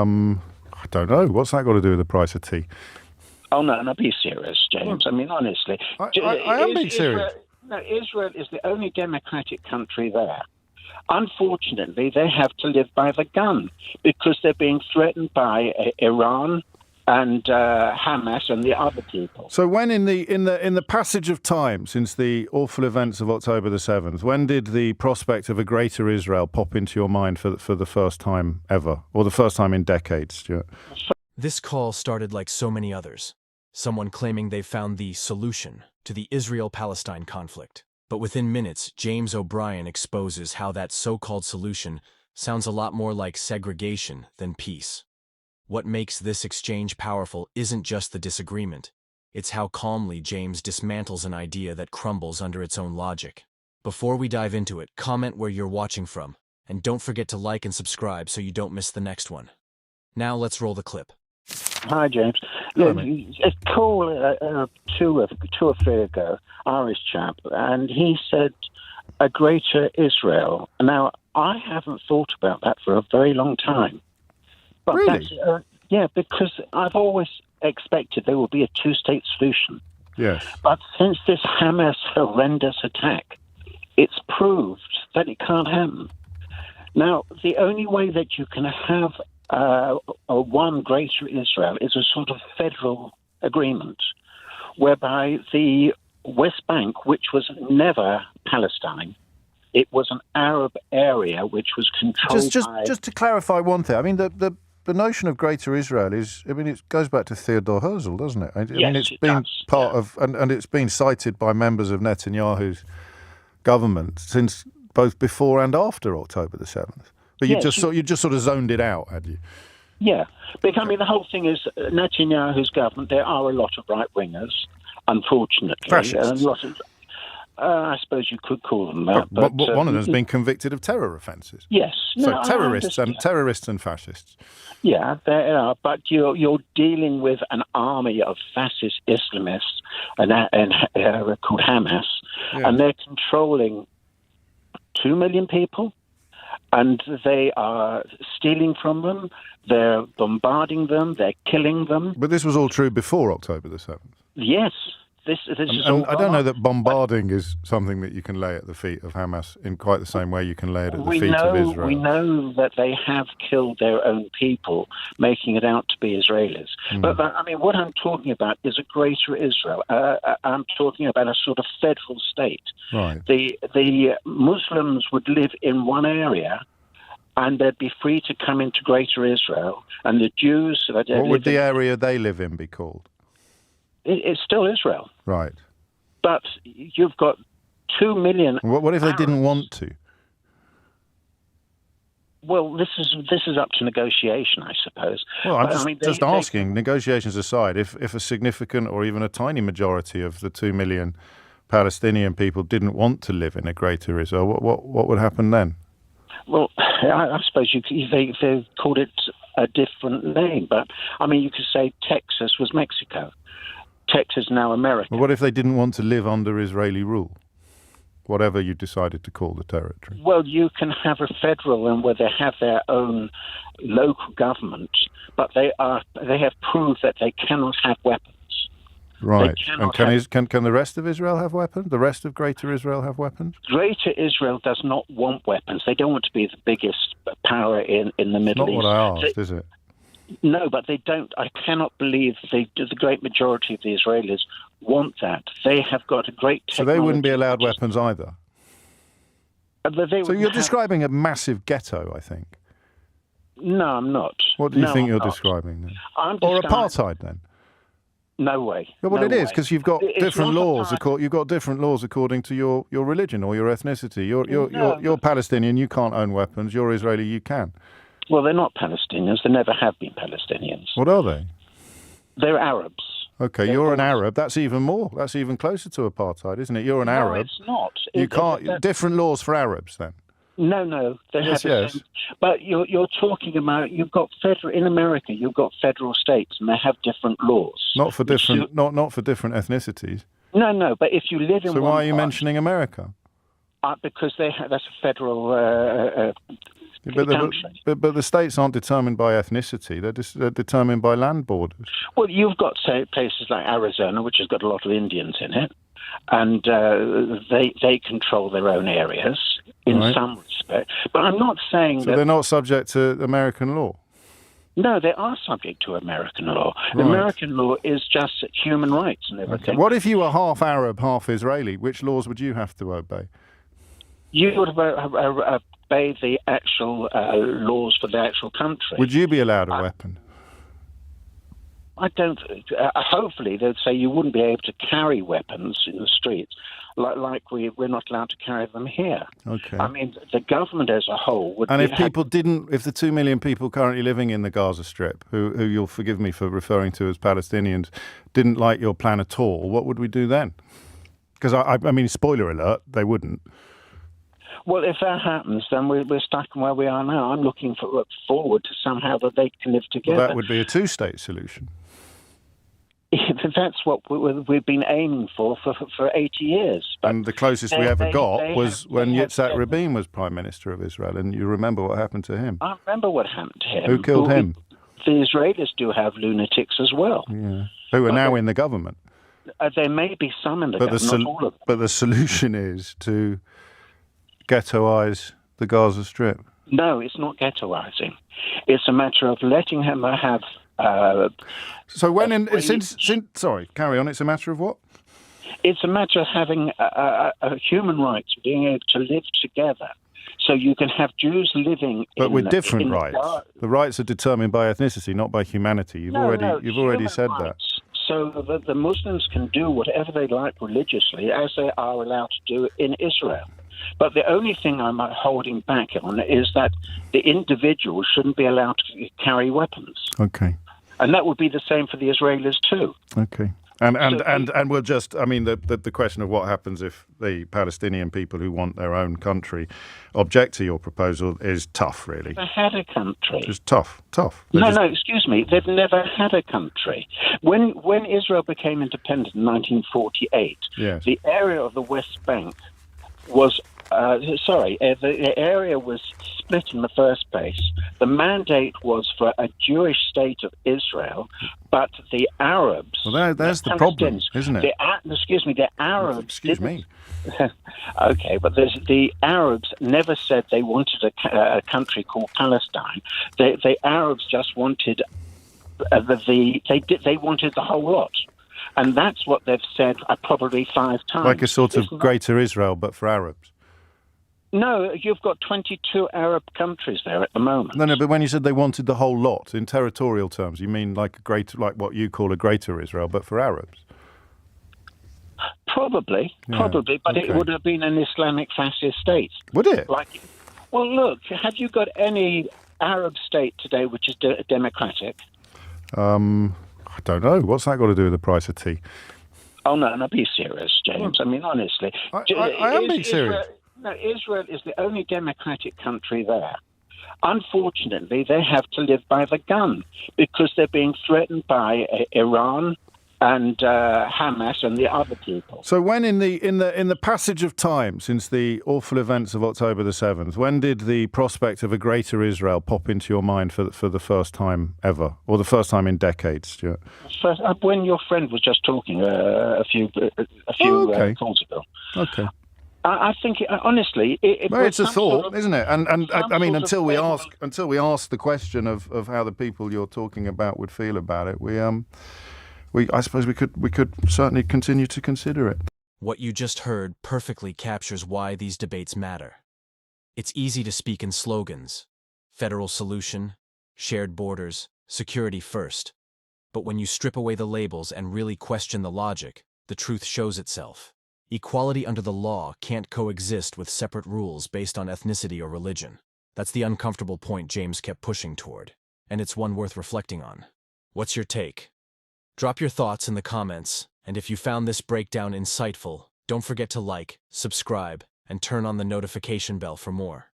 I don't know. What's that got to do with the price of tea? Oh, no, be serious, James. I mean, honestly. I am being serious. Israel is the only democratic country there. Unfortunately, they have to live by the gun because they're being threatened by Iran and Hamas and the other people. So when in the passage of time since the awful events of October the 7th, when did the prospect of a greater Israel pop into your mind for the first time ever, or the first time in decades, Stuart? This call started like so many others. Someone claiming they've found the solution to the Israel-Palestine conflict. But within minutes, James O'Brien exposes how that so-called solution sounds a lot more like segregation than peace. What makes this exchange powerful isn't just the disagreement. It's how calmly James dismantles an idea that crumbles under its own logic. Before we dive into it, comment where you're watching from, and don't forget to like and subscribe so you don't miss the next one. Now let's roll the clip. Hi, James. A call two or three ago, Irish chap, and he said a greater Israel. Now, I haven't thought about that for a very long time. But really? Yeah, because I've always expected there will be a two-state solution. Yes. But since this Hamas horrendous attack, it's proved that it can't happen. Now, the only way that you can have a one greater Israel is a sort of federal agreement whereby the West Bank, which was never Palestine, it was an Arab area which was controlled by... Just to clarify one thing, I mean, the notion of Greater Israel is, I mean, it goes back to Theodore Herzl, doesn't it? It's been part of, and it's been cited by members of Netanyahu's government since both before and after October the 7th. But you just sort of zoned it out, had you? Yeah, because I mean the whole thing is Netanyahu's government. There are a lot of right wingers, unfortunately. Fascists. I suppose you could call them that. But one of them has been convicted of terror offences. Yes, so terrorists and fascists. Yeah, there are. But you're dealing with an army of fascist Islamists and called Hamas, and they're controlling 2 million people. And they are stealing from them, they're bombarding them, they're killing them. But this was all true before October the 7th? Yes. This is all I don't know that bombarding is something that you can lay at the feet of Hamas in quite the same way you can lay it at the feet of Israel. We know that they have killed their own people, making it out to be Israelis. But I mean, what I'm talking about is a greater Israel. I'm talking about a sort of federal state. Right. The Muslims would live in one area, and they'd be free to come into greater Israel. And the Jews... What would the area they live in be called? It's still Israel. Right. But you've got 2 million... What if they Arabs. didn't want to? Well, this is up to negotiation, I suppose. Well, I'm just asking, negotiations aside, if a significant or even a tiny majority of the 2 million Palestinian people didn't want to live in a greater Israel, what would happen then? Well, I suppose they called it a different name, but I mean, you could say Texas was Mexico. Texas now America. Well, what if they didn't want to live under Israeli rule? Whatever you decided to call the territory. Well, you can have a federal and where they have their own local government, but they have proved that they cannot have weapons. Right. And can the rest of Israel have weapons? The rest of Greater Israel have weapons? Greater Israel does not want weapons. They don't want to be the biggest power in the Middle East. Not what I asked, is it? No, but they don't. I cannot believe the great majority of the Israelis want that. They have got a great technology. So they wouldn't be allowed weapons either? So you're describing a massive ghetto, I think. No, I'm not. What do you think you're describing then? Or apartheid then? No way. Well, it is, because you've got different laws. You've got different laws according to your religion or your ethnicity. You're Palestinian, you can't own weapons. You're Israeli, you can. Well, they're not Palestinians. They never have been Palestinians. What are they? They're Arabs. Okay, you're an Arab. That's even more. That's even closer to apartheid, isn't it? You're an Arab. No, it's not. Different laws for Arabs, then? No. Yes. But you're talking about in America. You've got federal states, and they have different laws. Not for different ethnicities. No. But if you live in so why are you mentioning America? Because that's a federal country. But the states aren't determined by ethnicity. They're determined by land borders. Well, you've got, say, places like Arizona, which has got a lot of Indians in it, and they control their own areas in some respect. But I'm not saying so they're not subject to American law. No, they are subject to American law. Right. American law is just human rights and everything. Okay. What if you were half Arab, half Israeli? Which laws would you have to obey? You would obey the actual laws for the actual country. Would you be allowed a weapon? I don't. Hopefully, they'd say you wouldn't be able to carry weapons in the streets, like we're not allowed to carry them here. Okay. I mean, the government as a whole would. And if the 2 million people currently living in the Gaza Strip, who you'll forgive me for referring to as Palestinians, didn't like your plan at all, what would we do then? Because I mean, spoiler alert, they wouldn't. Well, if that happens, then we're stuck where we are now. I'm looking forward to somehow that they can live together. Well, that would be a two-state solution. That's what we've been aiming for 80 years. But and the closest we ever got was when Yitzhak Rabin was Prime Minister of Israel, and you remember what happened to him. I remember what happened to him. Who killed him? The Israelis do have lunatics as well. Yeah. Who are now in the government. There may be some in the government, not all of them. But the solution is to ghettoize the Gaza Strip. No, it's not ghettoizing. It's a matter of letting him have... so sorry, carry on. It's a matter of what? It's a matter of having human rights, being able to live together. So you can have Jews living but with different rights. The rights are determined by ethnicity, not by humanity. You've already said that. So the Muslims can do whatever they like religiously, as they are allowed to do in Israel. But the only thing I'm holding back on is that the individual shouldn't be allowed to carry weapons. Okay. And that would be the same for the Israelis too. Okay. And we'll just, I mean, the question of what happens if the Palestinian people who want their own country object to your proposal is tough, really. They had a country. It's tough. No, excuse me. They've never had a country. When Israel became independent in 1948, yes. The area of the West Bank was, the area was split in the first place. The mandate was for a Jewish state of Israel, but the Arabs... Well, there's the problem, isn't it? The Arabs... Excuse me. Okay, but the Arabs never said they wanted a country called Palestine. The Arabs just wanted... They wanted the whole lot. And that's what they've said probably 5 times. Like a sort of greater Israel, but for Arabs. No, you've got 22 Arab countries there at the moment. No, but when you said they wanted the whole lot, in territorial terms, you mean like what you call a greater Israel, but for Arabs? Probably, but okay. It would have been an Islamic fascist state. Would it? Well, look, have you got any Arab state today which is democratic? I don't know. What's that got to do with the price of tea? Oh, no, be serious, James. I mean, honestly. I am being serious. Israel is the only democratic country there. Unfortunately, they have to live by the gun because they're being threatened by Iran and Hamas and the other people. So when in the passage of time since the awful events of October the 7th, when did the prospect of a greater Israel pop into your mind for the first time ever, or the first time in decades, Stuart? When your friend was just talking a few calls ago. Okay. I think honestly, it's a thought, isn't it? And I mean, until we ask the question of how the people you're talking about would feel about it, I suppose we could certainly continue to consider it. What you just heard perfectly captures why these debates matter. It's easy to speak in slogans: federal solution, shared borders, security first. But when you strip away the labels and really question the logic, the truth shows itself. Equality under the law can't coexist with separate rules based on ethnicity or religion. That's the uncomfortable point James kept pushing toward, and it's one worth reflecting on. What's your take? Drop your thoughts in the comments, and if you found this breakdown insightful, don't forget to like, subscribe, and turn on the notification bell for more.